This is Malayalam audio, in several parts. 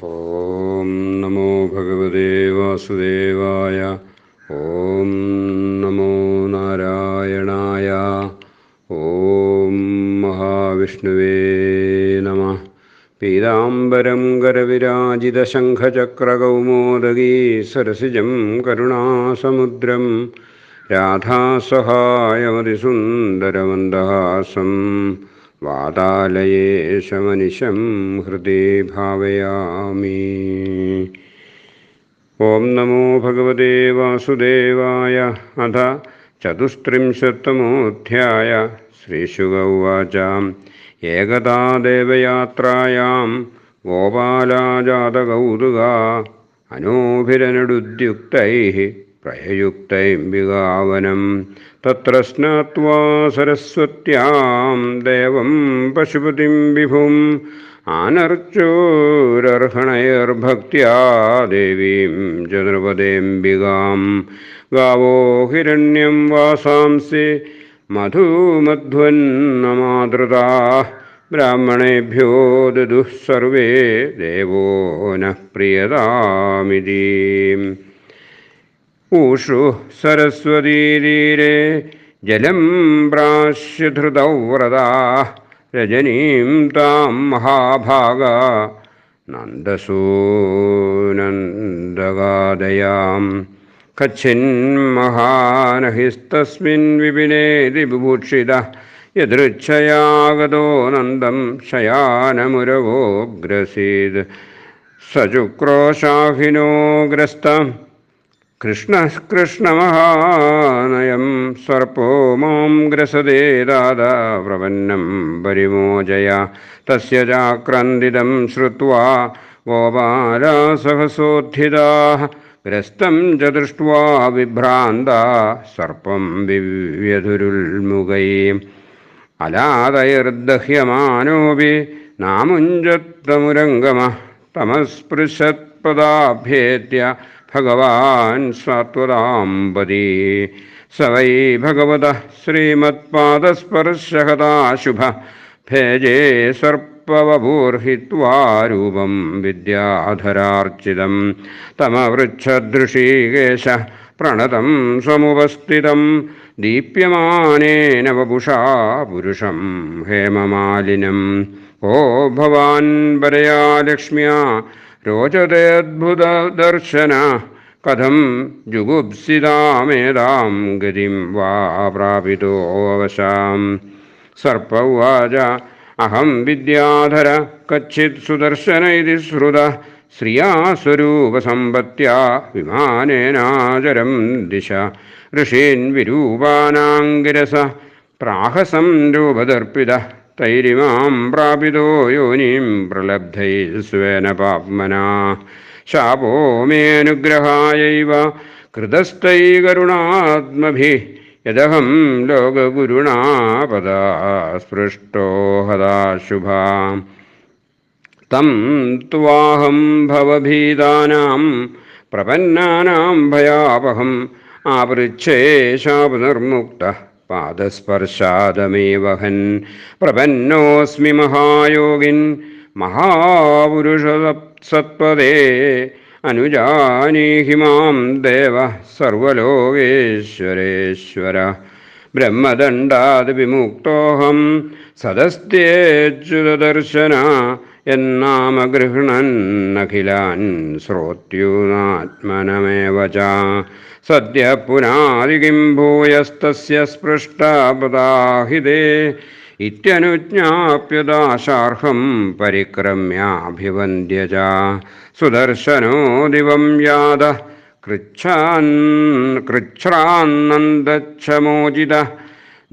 ഓം നമോ ഭഗവതേ വാസുദേവായ. ഓം നമോ നാരായണായ. ഓം മഹാവിഷ്ണുവേ നമഃ. പീതാംബരം കരവിരാജിതശംഖചക്രകൗമോദഗീ സരസിജം കരുണാസമുദ്രം രാധാസഹായമതിസുന്ദരമന്ദഹാസം വാതാലയേശമനിശം ഹൃദി ഭാവയാമി. ഓം നമോ ഭഗവതേ വാസുദേവായ. അഥ ചതുസ്ത്രിംശത്തമോऽധ്യായ. ശ്രീശുക ഉവാച. ഏകദാ ദേവയാത്രായാം ഗോപാലാജാതകൗതുകാ അനോഭിരനടുദ്യുക്തൈഃ പ്രയയുക്തൈംബികാവനം തത്ര സ്നാത്വാ സരസ്വത്യാം ദേവം പശുപതിം വിഭും ആനർച്ചോരർഹണൈർഭക്ത്യാ ദേവീം ച നൃപതേംബികാം. ഗാവോ ഹിരണ്യം വാസാംസി മധുമധ്വന്നമാദൃതാഃ ബ്രാഹ്മണേഭ്യോ ദദുഃ സർവേ ദേവോ നഃ പ്രിയതാമിതി. ഊഷു സരസ്വതീതീരെ ജലം പ്രാശ്യധൃതൗ വ്രതാഃ രജനീം താം മഹാഭാഗാ നന്ദസൂനന്ദഗാദയാം. കച്ഛിന്മഹാനഹിസ്തസ്മിൻ വിപിനേതി ബുഭൂഷിതഃ യദൃച്ഛയാഗതോ നന്ദം ശയാനമുരവോഗ്രസീദ്. സചുക്രോശാഹിനോ ഗ്രസ്തം കൃഷ്ണമഹാനയം സർപ്പോ മാം ഗ്രസതേ ദാദാ പ്രപന്നം പരിമോചയ. തസ്യ ചാക്രന്ദിതം ശ്രുത്വാ ഗോപാലാ സഹസോത്ഥിതാഃ ഗ്രസ്തം ച ദൃഷ്ട്വാ വിഭ്രാന്താ സർപ്പം വിവ്യധുരുൽമുഖൈഃ. അലാദൈർദഹ്യമാനോപി നാമുഞ്ചത്തമുരംഗമഃ തമസ്പൃശത്പദാഭ്യേത്യ ഭഗവാൻ സാത്വതാംബതി. സ വൈ ഭഗവതഃ ശ്രീമത്പാദസ്പർശഹതാശുഭ ഭേജേ സർപ്പവപൂർഹിത്വാ രൂപം വിദ്യാധരാർച്ചിതം. തമവൃച്ഛദൃഷീകേശ പ്രണതം സമുപസ്ഥിതം ദീപ്യമാനേന വപുഷാ പുരുഷം ഹേമമാലിനം. ഓ ഭവാൻ വരയാ ലക്ഷ്മ്യാ രോചതേദ്ഭുതദർശന കഥം ജുഗുപ്സിതാമേതാം ഗതിം വാ പ്രാപിതോവശാം. സർപ്പ ഉവാച. അഹം വിദ്യാധര കച്ചിത് സുദർശന ഇതി ശ്രുതഃ ശ്രിയാ സ്വരൂപസമ്പത്യാ വിമാനേനാചരം ദിശ. ഋഷീൻ വിരൂപാനാംഗിരസ പ്രാഹസം രൂപദർപ്പിതഃ തൈരിമാം പ്രാപിതോ യോനിം പ്രലബ്ധൈः സ്വേന പാപ്മനാ. ശാപോ മേനുഗ്രഹായൈവ കൃതസ്ഥൈ കരുണാത്മഭിः യദഹം ലോകഗുരുണാ പദാ സ്പൃഷ്ടോ ഹതാശുഭാ. തം ത്വാഹം ഭവഭീതാനാം പ്രപന്നാനാം ഭയാപഹം ആപൃച്ഛേ ശാപനിർമുക്തഃ പാദസ്പർശാദമേവഹൻ. പ്രപന്നോസ്മി മഹായോഗിൻ മഹാപുരുഷസത്പദേ അനുജാനീഹി മാം ദേവ സർവലോകേശ്വരേശ്വര. ബ്രഹ്മദണ്ഡാത് വിമുക്തോഹം സദസ്ത്യേച്യുതദർശന എന്നാമ ഗൃഹ്ണന്നഖിലാൻ ശ്രോത്യൂനാത്മനമേവ ച. സദ്യ പുനാദികിം ഭൂയസ്തസ്യ സ്പൃഷ്ടപദാഹിതേ ഇത്യനുജ്ഞാപ്യദാശാർഹം പരിക്രമ്യാഭിവന്ദ്യ ച. സുദർശനോ ദിവം യാതഃ കൃച്ഛ്രാന്നന്ദച്ഛമോചിതഃ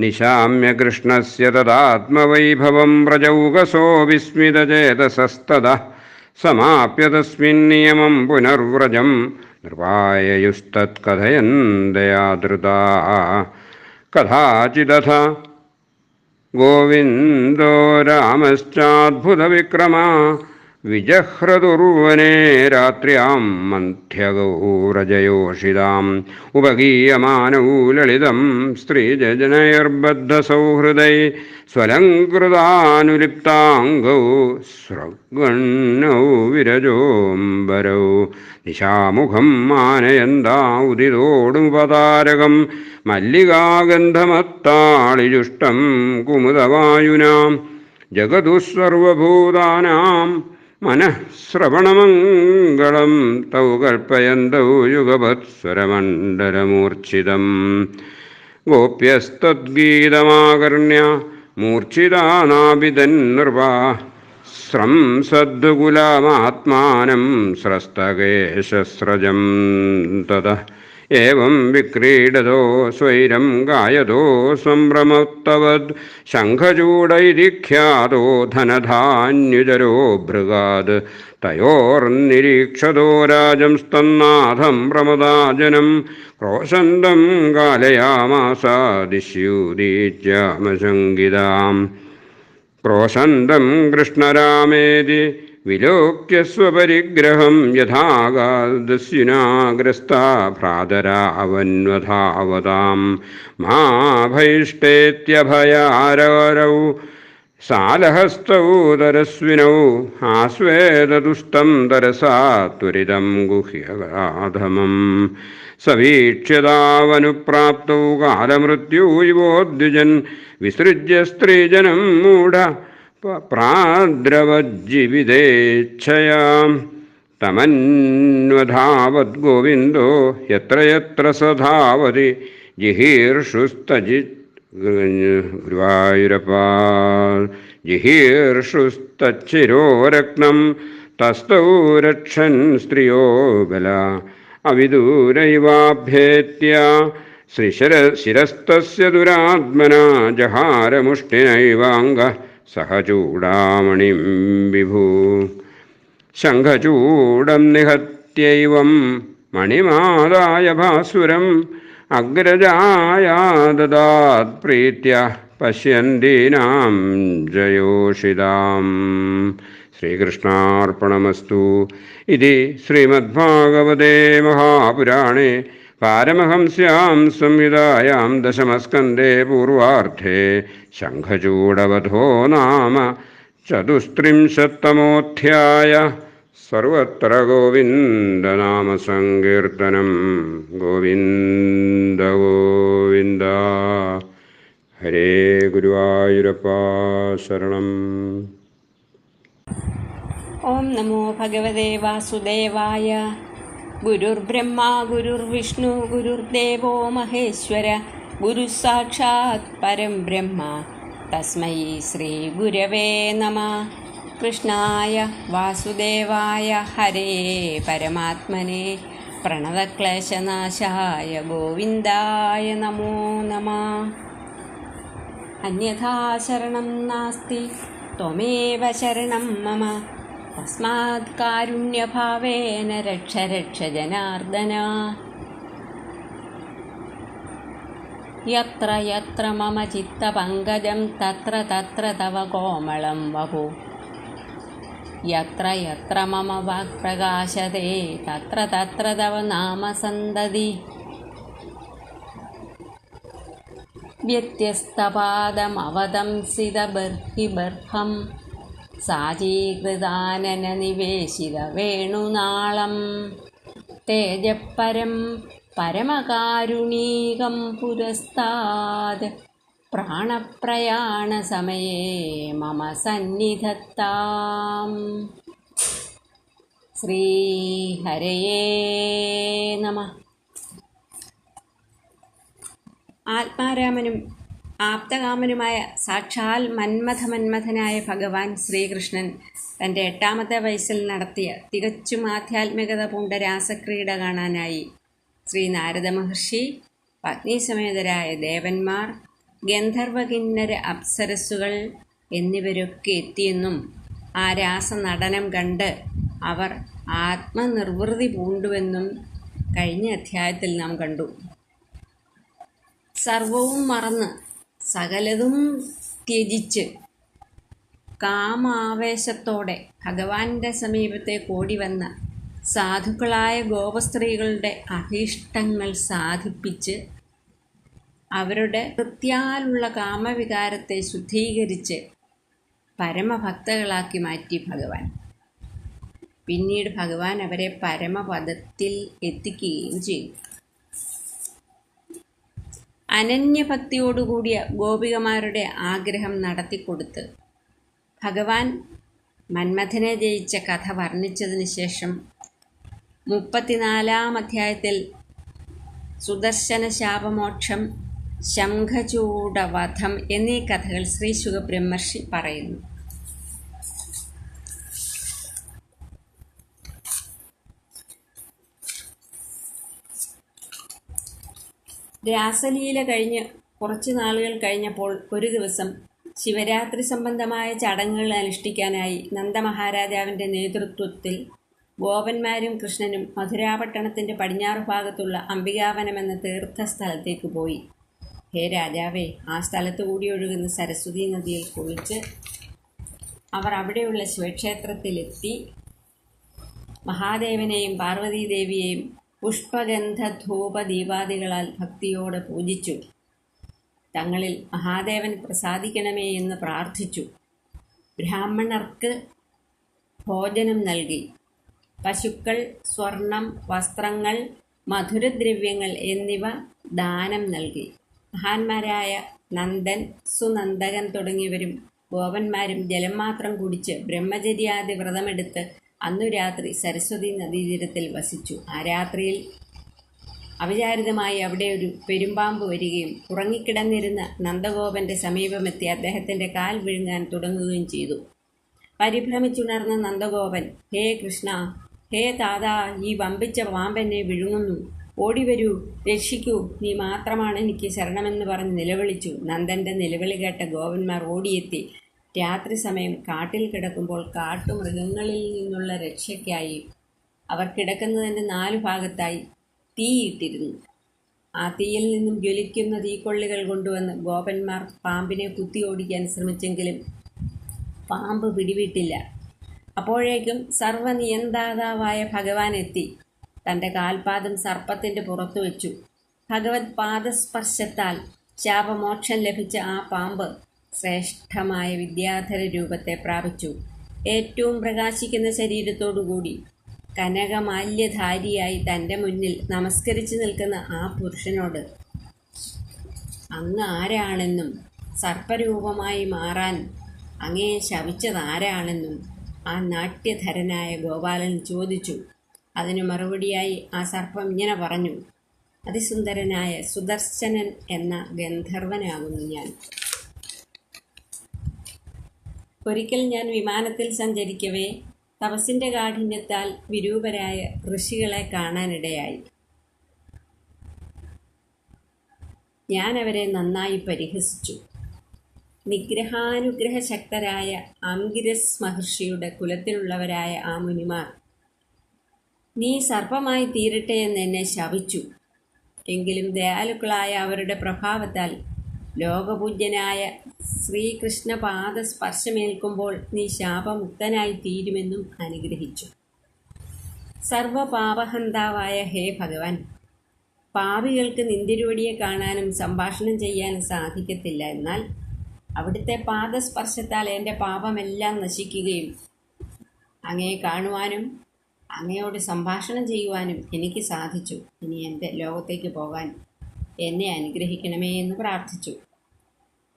നിശാമ്യ കൃഷ്ണസ്യ തദാത്മവൈഭവം വ്രജൗകസോ വിസ്മിതചേതസസ്തതഃ. സമാപ്യ തസ്മിൻ നിയമം പുനർവ്രജം നൃപായയുസ്തത്കഥയൻ ദയാധൃതാ. കഥാചിദഥ ഗോവിന്ദോ രാമശ്ചാദ്ഭുതവിക്രമ വിജഹ്രതുർവനെ രാത്ര്യാം മന്ധ്യഗൗരജയോഷിതാം ഉപഗീയമാനൗ ലളിതം സ്ത്രീജനൈർബദ്ധസൗഹൃദൈ സ്വലംകൃതാനുലിപ്താംഗൗ സ്രഗ്വന്നൗ വിരജോംബരൗ ദിശാമുഖം മാനയന്താ ഉദിതോടുപതാരകം മല്ലികാഗന്ധമത്താളിജുഷ്ടം കുമുദവായുനാം ജഗതുസ്സർവഭൂതാനാം മനഃശ്രവണമംഗളം തൗ കൽപ്പയന്തൗ യുഗപത്സ്വരമണ്ഡലമൂർച്ഛിതം ഗോപ്യസ്തദ്ഗീതമാകർണ്യ മൂർച്ഛിതാനാഭിതന്നൃപാ സ്രംസദ്ഗുലമാത്മാനം സ്രസ്തകേശസ്രജം തതഃ ഏവം വിക്രീഡതോ സ്വൈരം ഗായതോ സംഭ്രമോത്തവദ് ശംഖചൂഡൈതി ഖ്യാതോ ധനധാന്യുജരോ ഭൃഗാദ് തയോർനിരീക്ഷതോ രാജം സ്തന്നാഥം പ്രമദാജനം ക്രോശന്തം കാലയാമാസ ദിശ്യൂദീച്യാമശങ്കിതാം ക്രോശന്തം കൃഷ്ണരാമേതി വിലോക്യ സ്വപരിഗ്രഹം യഥാഗാദസ്യുനാഗ്രസ്താ ഭ്രാതരാവന്വധാവതാം മാഭൈഷ്ടേത്യഭയാരവരൗ സാലഹസ്തൗ തരസ്വിനൗ ആസ്വേദതുസ്തം തരസാ ത്വരിതം ഗുഹ്യഗാധമം സവീക്ഷ്യതാവനുപ്രാപ്തൗ കാലമൃത്യൂയിവോദ്വിജൻ വിസൃജ്യ സ്ത്രീജനം മൂഢ പ്രാദ്രവജ്ജീവിതേച്ഛയാം തമന്വധാവത് ഗോവിന്ദോ യത്ര യത്ര സധാവതി ജിഹീർഷുസ്തജി ഗുരുവായൂരപ്പ ജിഹീർഷുസ്തച്ചിരോരത്നം തസ്തൗ രക്ഷൻ സ്ത്രിയോ ബല അവിദൂരൈവാഭ്യേത്യ ശ്രീശിരസ്തസ്യ ദുരാത്മനാ ജഹാരമുഷ്ടിനൈവാംഗ സഹചൂടാമണിം വിഭൂ ശംഖചൂഡം നിഹത്യൈവം മണിമാദായ ഭാസുരം അഗ്രജായ ദദാത് പ്രീത്യ പശ്യന്തീനാം ജയോഷിതാം. ശ്രീകൃഷ്ണാർപ്പണമസ്തു. ഇതി ശ്രീമദ്ഭാഗവതേ മഹാപുരാണേ പാരമഹംസ്യാം സംഹിതായാം ദശമസ്കന്ധേ പൂർവാർദ്ധേ ശംഖചൂഡവധോ നാമ ചതുസ്ത്രിംശത്തമോധ്യായ. സർവത്ര ഗോവിന്ദനാമസങ്കീർത്തനം. ഗോവിന്ദ ഗോവിന്ദ. ഹരേ ഗുരുവായൂരപ്പ ശരണം. ഓം നമോ ഭഗവതേ വാസുദേവായ. ഗുരുർബ്രഹ്മാ ഗുരുർവിഷ്ണു ഗുരുർദേവോ മഹേശ്വര. ഗുരു സാക്ഷാത് പരം ബ്രഹ്മ തസ്മൈ ശ്രീ ഗുരവേ നമഃ. കൃഷ്ണായ വാസുദേവായ ഹരേ പരമാത്മനെ പ്രണതക്ലേശനാശായ ഗോവിന്ദായ നമോ നമഃ. അന്യഥാ ശരണം നാസ്തി ത്വമേവ ശരണം മമ. തസ്മാത് കാരുണ്യഭാവേന രക്ഷ രക്ഷ ജനാർദ്ദന. യത്ര യത്ര മമ ചിത്തപങ്കജം തത്ര തത്ര തവ കോമളം വപു. യത്ര യത്ര മമ വാക്പ്രകാശതേ തത്ര തത്ര തവ നാമസന്തതി. വ്യത്യസ്തപാദമവതംസിതബർഹിബർഹം സാചീകൃതാനനനിവേശിതവേണുനാളം. തേജഃപരം പരമകാരുണീകം പുരസ്താദ് പ്രാണപ്രയാണസമയേ മമ സന്നിധത്താം. ശ്രീഹരയേ നമഃ. ആത്മാരാമനും ആപ്തകാമനുമായ സാക്ഷാൽ മന്മഥനായ ഭഗവാൻ ശ്രീകൃഷ്ണൻ തൻ്റെ 8ാമത്തെ വയസ്സിൽ നടത്തിയ തികച്ചും ആധ്യാത്മികത പൂണ്ട രാസക്രീഡ കാണാനായി ശ്രീനാരദ മഹർഷി, പത്നീസമേതരായ ദേവന്മാർ, ഗന്ധർവകിന്നര അപ്സരസ്സുകൾ എന്നിവരൊക്കെ എത്തിയെന്നും ആ രാസനടനം കണ്ട് അവർ ആത്മനിർവൃതി പൂണ്ടുവെന്നും കഴിഞ്ഞ അധ്യായത്തിൽ നാം കണ്ടു. സർവവും മറന്ന് സകലതും ത്യജിച്ച് കാമാവേശത്തോടെ ഭഗവാന്റെ സമീപത്തേക്ക് ഓടിവന്ന സാധുക്കളായ ഗോപസ്ത്രീകളുടെ അഭീഷ്ടങ്ങൾ സാധിപ്പിച്ച് അവരുടെ കൃത്യാലുള്ള കാമവികാരത്തെ ശുദ്ധീകരിച്ച് പരമഭക്തകളാക്കി മാറ്റി ഭഗവാൻ. പിന്നീട് ഭഗവാൻ അവരെ പരമപദത്തിൽ എത്തിക്കുകയും ചെയ്തു. അനന്യഭക്തിയോടുകൂടിയ ഗോപികമാരുടെ ആഗ്രഹം നടത്തിക്കൊടുത്ത് ഭഗവാൻ മന്മഥനെ ജയിച്ച കഥ വർണ്ണിച്ചതിന് ശേഷം 34-ാം അധ്യായത്തിൽ സുദർശന ശാപമോക്ഷം, ശംഖചൂഡവധം എന്നീ കഥകൾ ശ്രീ ശുകബ്രഹ്മർഷി പറയുന്നു. രാസലീല കഴിഞ്ഞ് കുറച്ചു നാളുകൾ കഴിഞ്ഞപ്പോൾ ഒരു ദിവസം ശിവരാത്രി സംബന്ധമായ ചടങ്ങുകൾ അനുഷ്ഠിക്കാനായി നന്ദമഹാരാജാവിൻ്റെ നേതൃത്വത്തിൽ ഗോപന്മാരും കൃഷ്ണനും മധുരാപട്ടണത്തിൻ്റെ പടിഞ്ഞാറ് ഭാഗത്തുള്ള അംബികാവനം എന്ന തീർത്ഥസ്ഥലത്തേക്ക് പോയി. ഹേ രാജാവേ, ആ സ്ഥലത്ത് കൂടി ഒഴുകുന്ന സരസ്വതി നദിയിൽ കുളിച്ച് അവർ അവിടെയുള്ള ശിവക്ഷേത്രത്തിലെത്തി മഹാദേവനെയും പാർവതീദേവിയെയും പുഷ്പഗന്ധധൂപദീപാദികളാൽ ഭക്തിയോടെ പൂജിച്ചു. തങ്ങളിൽ മഹാദേവൻ പ്രസാദിക്കണമേ എന്ന് പ്രാർത്ഥിച്ചു. ബ്രാഹ്മണർക്ക് ഭോജനം നൽകി. പശുക്കൾ, സ്വർണം, വസ്ത്രങ്ങൾ, മധുരദ്രവ്യങ്ങൾ എന്നിവ ദാനം നൽകി. മഹാന്മാരായ നന്ദൻ, സുനന്ദകൻ തുടങ്ങിയവരും ഗോപന്മാരും ജലം മാത്രം കുടിച്ച് ബ്രഹ്മചര്യാദി വ്രതമെടുത്ത് അന്നു രാത്രി സരസ്വതി നദീതീരത്തിൽ വസിച്ചു. ആ രാത്രിയിൽ അവിചാരിതമായി അവിടെ ഒരു പെരുമ്പാമ്പ് വരികയും ഉറങ്ങിക്കിടന്നിരുന്ന നന്ദഗോപന്റെ സമീപമെത്തി അദ്ദേഹത്തിൻ്റെ കാൽ വിഴുങ്ങാൻ തുടങ്ങുകയും ചെയ്തു. പരിഭ്രമിച്ചുണർന്ന നന്ദഗോപൻ, ഹേ കൃഷ്ണ, ഹേ താതാ, ഈ വമ്പിച്ച പാമ്പെന്നെ വിഴുങ്ങുന്നു, ഓടിവരൂ, രക്ഷിക്കൂ, നീ മാത്രമാണ് എനിക്ക് ശരണമെന്ന് പറഞ്ഞ് നിലവിളിച്ചു. നന്ദൻ്റെ നിലവിളി കേട്ട ഗോപന്മാർ ഓടിയെത്തി. രാത്രി സമയം കാട്ടിൽ കിടക്കുമ്പോൾ കാട്ടുമൃഗങ്ങളിൽ നിന്നുള്ള രക്ഷയ്ക്കായി അവർ കിടക്കുന്നതിൻ്റെ 4 ഭാഗത്തായി തീയിട്ടിരുന്നു. ആ തീയിൽ നിന്നും ജ്വലിക്കുന്ന തീക്കൊള്ളികൾ കൊണ്ടുവന്ന് ഗോപന്മാർ പാമ്പിനെ കുത്തി ഓടിക്കാൻ ശ്രമിച്ചെങ്കിലും പാമ്പ് പിടിവിട്ടില്ല. അപ്പോഴേക്കും സർവനിയന്താതാവായ ഭഗവാൻ എത്തി തൻ്റെ കാൽപാദം സർപ്പത്തിൻ്റെ പുറത്തു വെച്ചു. ഭഗവത് പാദസ്പർശത്താൽ ശാപമോക്ഷം ലഭിച്ച ആ പാമ്പ് ശ്രേഷ്ഠമായ വിദ്യാധര രൂപത്തെ പ്രാപിച്ചു. ഏറ്റവും പ്രകാശിക്കുന്ന ശരീരത്തോടുകൂടി കനകമാല്യധാരിയായി തൻ്റെ മുന്നിൽ നമസ്കരിച്ചു നിൽക്കുന്ന ആ പുരുഷനോട്, അങ്ങ് ആരാണെന്നും സർപ്പരൂപമായി മാറാൻ അങ്ങേ ശപിച്ചതാരാണെന്നും ആ നാട്യധരനായ ഗോപാലൻ ചോദിച്ചു. അതിനു മറുപടിയായി ആ സർപ്പം ഇങ്ങനെ പറഞ്ഞു, അതിസുന്ദരനായ സുദർശനൻ എന്ന ഗന്ധർവനാകുന്നു ഞാൻ. ഒരിക്കൽ ഞാൻ വിമാനത്തിൽ സഞ്ചരിക്കവേ തപസ്സിൻ്റെ കാഠിന്യത്താൽ വിരൂപരായ ഋഷികളെ കാണാനിടയായി. ഞാൻ അവരെ നന്നായി പരിഹസിച്ചു. നിഗ്രഹാനുഗ്രഹശക്തരായ ആംഗിരസ് മഹർഷിയുടെ കുലത്തിലുള്ളവരായ ആ മുനിമാർ, നീ സർപ്പമായി തീരട്ടെ എന്ന് എന്നെ ശപിച്ചു. എങ്കിലും ദയാലുക്കളായ അവരുടെ പ്രഭാവത്താൽ ലോകപൂജ്യനായ ശ്രീകൃഷ്ണപാദ സ്പർശമേൽക്കുമ്പോൾ നീ ശാപമുക്തനായി തീരുമെന്നും അനുഗ്രഹിച്ചു. സർവപാപഹന്താവായ ഹേ ഭഗവാൻ, പാപികൾക്ക് നിന്തിരുവടിയെ കാണാനും സംഭാഷണം ചെയ്യാനും സാധിക്കത്തില്ല. എന്നാൽ അവിടുത്തെ പാദസ്പർശത്താൽ എൻ്റെ പാപമെല്ലാം നശിക്കുകയും അങ്ങയെ കാണുവാനും അങ്ങയോട് സംഭാഷണം ചെയ്യുവാനും എനിക്ക് സാധിച്ചു. ഇനി എൻ്റെ ലോകത്തേക്ക് പോകാൻ എന്നെ അനുഗ്രഹിക്കണമേ എന്ന് പ്രാർത്ഥിച്ചു.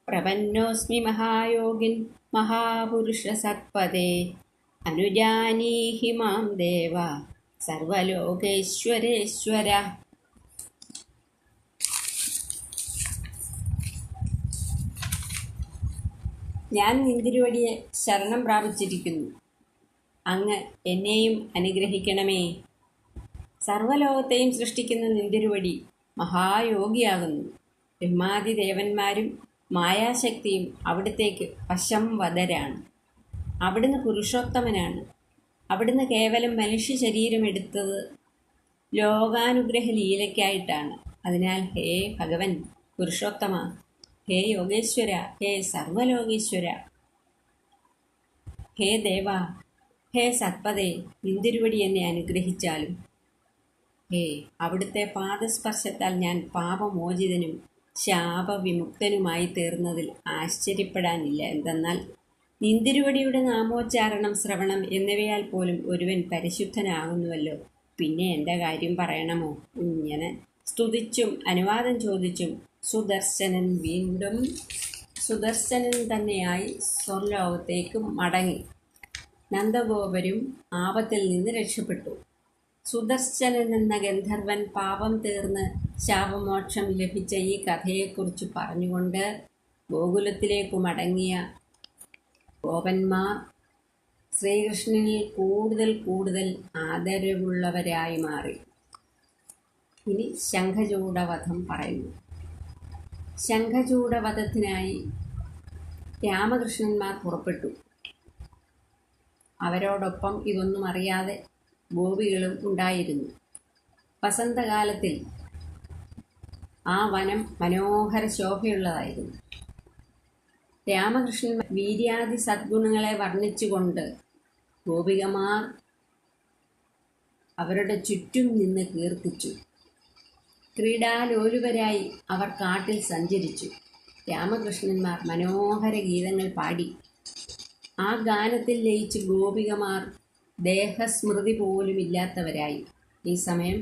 പ്രപന്നോസ്മി മഹായോഗിൻ മഹാപുരുഷ സത്പദേ, അനുജാനീഹി മാം ദേവ സർവലോകേശ്വരേശ്വര. ഞാൻ നിന്തിരുവടിയെ ശരണം പ്രാപിച്ചിരിക്കുന്നു. അങ്ങ് എന്നെയും അനുഗ്രഹിക്കണമേ. സർവലോകത്തെയും സൃഷ്ടിക്കുന്ന നിന്തിരുവടി മഹായോഗിയാകുന്നു. ബ്രഹ്മാദിദേവന്മാരും മായാശക്തിയും അവിടത്തേക്ക് വശംവദരാണ്. അവിടുന്ന് പുരുഷോത്തമനാണ്. അവിടുന്ന് കേവലം മനുഷ്യ ശരീരം എടുത്തത് ലോകാനുഗ്രഹ ലീലയ്ക്കായിട്ടാണ്. അതിനാൽ ഹേ ഭഗവൻ പുരുഷോത്തമ, ഹേ യോഗേശ്വര, ഹേ സർവലോകേശ്വര, ഹേ ദേവ, ഹേ സത്പതേ, നിന്തിരുവടി എന്നെ അനുഗ്രഹിച്ചാലും. ഹേ, അവിടുത്തെ പാദസ്പർശത്താൽ ഞാൻ പാപമോചിതനും ശാപവിമുക്തനുമായി തീർന്നതിൽ ആശ്ചര്യപ്പെടാനില്ല. എന്തെന്നാൽ നിന്തിരുവടിയുടെ നാമോച്ചാരണം, ശ്രവണം എന്നിവയാൽ പോലും ഒരുവൻ പരിശുദ്ധനാകുന്നുവല്ലോ. പിന്നെ എൻ്റെ കാര്യം പറയണമോ? ഇങ്ങനെ സ്തുതിച്ചും അനുവാദം ചോദിച്ചും സുദർശനൻ തന്നെയായി സ്വർലോകത്തേക്ക് മടങ്ങി. നന്ദഗോപരും ആപത്തിൽ നിന്ന് രക്ഷപ്പെട്ടു. സുദർശനൻ എന്ന ഗന്ധർവൻ പാപം തീർന്ന് ശാപമോക്ഷം ലഭിച്ച ഈ കഥയെക്കുറിച്ച് പറഞ്ഞുകൊണ്ട് ഗോകുലത്തിലേക്കു മടങ്ങിയ ഗോപന്മാർ ശ്രീകൃഷ്ണനിൽ കൂടുതൽ കൂടുതൽ ആദരവുള്ളവരായി മാറി. ഇനി ശംഖചൂഡവധം പറയുന്നു. ശംഖചൂഡവധത്തിനായി രാമകൃഷ്ണന്മാർ പുറപ്പെട്ടു. അവരോടൊപ്പം ഇതൊന്നും അറിയാതെ ഗോപികളും ഉണ്ടായിരുന്നു. വസന്തകാലത്തിൽ ആ വനം മനോഹര ശോഭയുള്ളതായിരുന്നു. രാമകൃഷ്ണൻ വീര്യാദി സദ്ഗുണങ്ങളെ വർണ്ണിച്ചുകൊണ്ട് ഗോപികമാർ അവരുടെ ചുറ്റും നിന്ന് കീർത്തിച്ചു. ക്രീഡാലോലുപരായി അവർ കാട്ടിൽ സഞ്ചരിച്ചു. രാമകൃഷ്ണന്മാർ മനോഹര ഗീതങ്ങൾ പാടി. ആ ഗാനത്തിൽ ലയിച്ച് ഗോപികമാർ ദേഹസ്മൃതി പോലുമില്ലാത്തവരായി. ഈ സമയം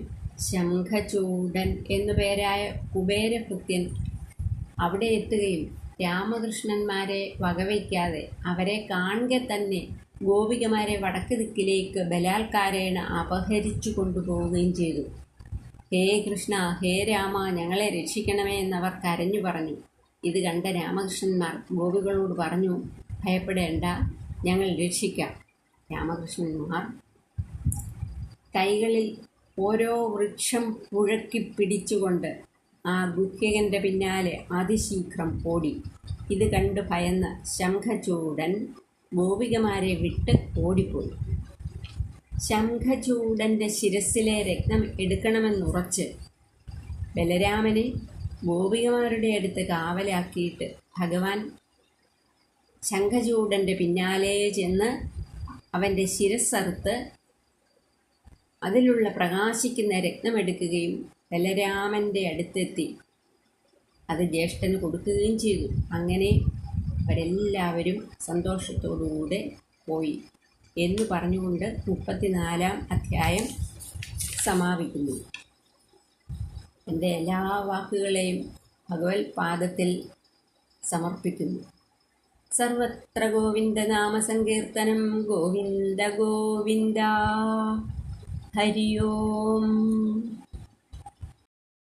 ശംഖചൂഡൻ എന്നു പേരായ കുബേരഭൃത്യൻ അവിടെ എത്തുകയും രാമകൃഷ്ണന്മാരെ വകവയ്ക്കാതെ അവരെ കാണുക തന്നെ ഗോപികമാരെ വടക്ക് ദിക്കിലേക്ക് ബലാത്കാരേണ അപഹരിച്ചു കൊണ്ടുപോവുകയും ചെയ്തു. ഹേ കൃഷ്ണ, ഹേ രാമ, ഞങ്ങളെ രക്ഷിക്കണമേ എന്നവർ കരഞ്ഞു പറഞ്ഞു. ഇത് കണ്ട രാമകൃഷ്ണന്മാർ ഗോപികളോട് പറഞ്ഞു, ഭയപ്പെടേണ്ട, ഞങ്ങൾ രക്ഷിക്കാം. രാമകൃഷ്ണന്മാർ കൈകളിൽ ഓരോ വൃക്ഷം പുഴക്കി പിടിച്ചുകൊണ്ട് ആ ഗുഹ്യകൻ്റെ പിന്നാലെ അതിശീഘ്രം ഓടി. ഇത് കണ്ട് ഭയന്ന ശംഖചൂഡൻ ഗോപികമാരെ വിട്ട് ഓടിപ്പോയി. ശംഖചൂഡൻ്റെ ശിരസ്സിലെ രത്നം എടുക്കണമെന്നുറച്ച് ബലരാമനെ ഗോപികമാരുടെ അടുത്ത് കാവലാക്കിയിട്ട് ഭഗവാൻ ശംഖചൂഡൻ്റെ പിന്നാലെ ചെന്ന് അവൻ്റെ ശിരസ്സറുത്ത് അതിലുള്ള പ്രകാശിക്കുന്ന രത്നമെടുക്കുകയും ബലരാമൻ്റെ അടുത്തെത്തി അത് ജ്യേഷ്ഠന് കൊടുക്കുകയും ചെയ്തു. അങ്ങനെ അവരെല്ലാവരും സന്തോഷത്തോടുകൂടെ പോയി എന്ന് പറഞ്ഞുകൊണ്ട് 34-ാം അധ്യായം സമാപിക്കുന്നു. എൻ്റെ എല്ലാ വാക്കുകളെയും ഭഗവത് പാദത്തിൽ സമർപ്പിക്കുന്നു. സർവത്ര ഗോവിന്ദനാമസങ്കീർത്തനം. ഗോവിന്ദ ഗോവിന്ദ. ഹരി ഓം.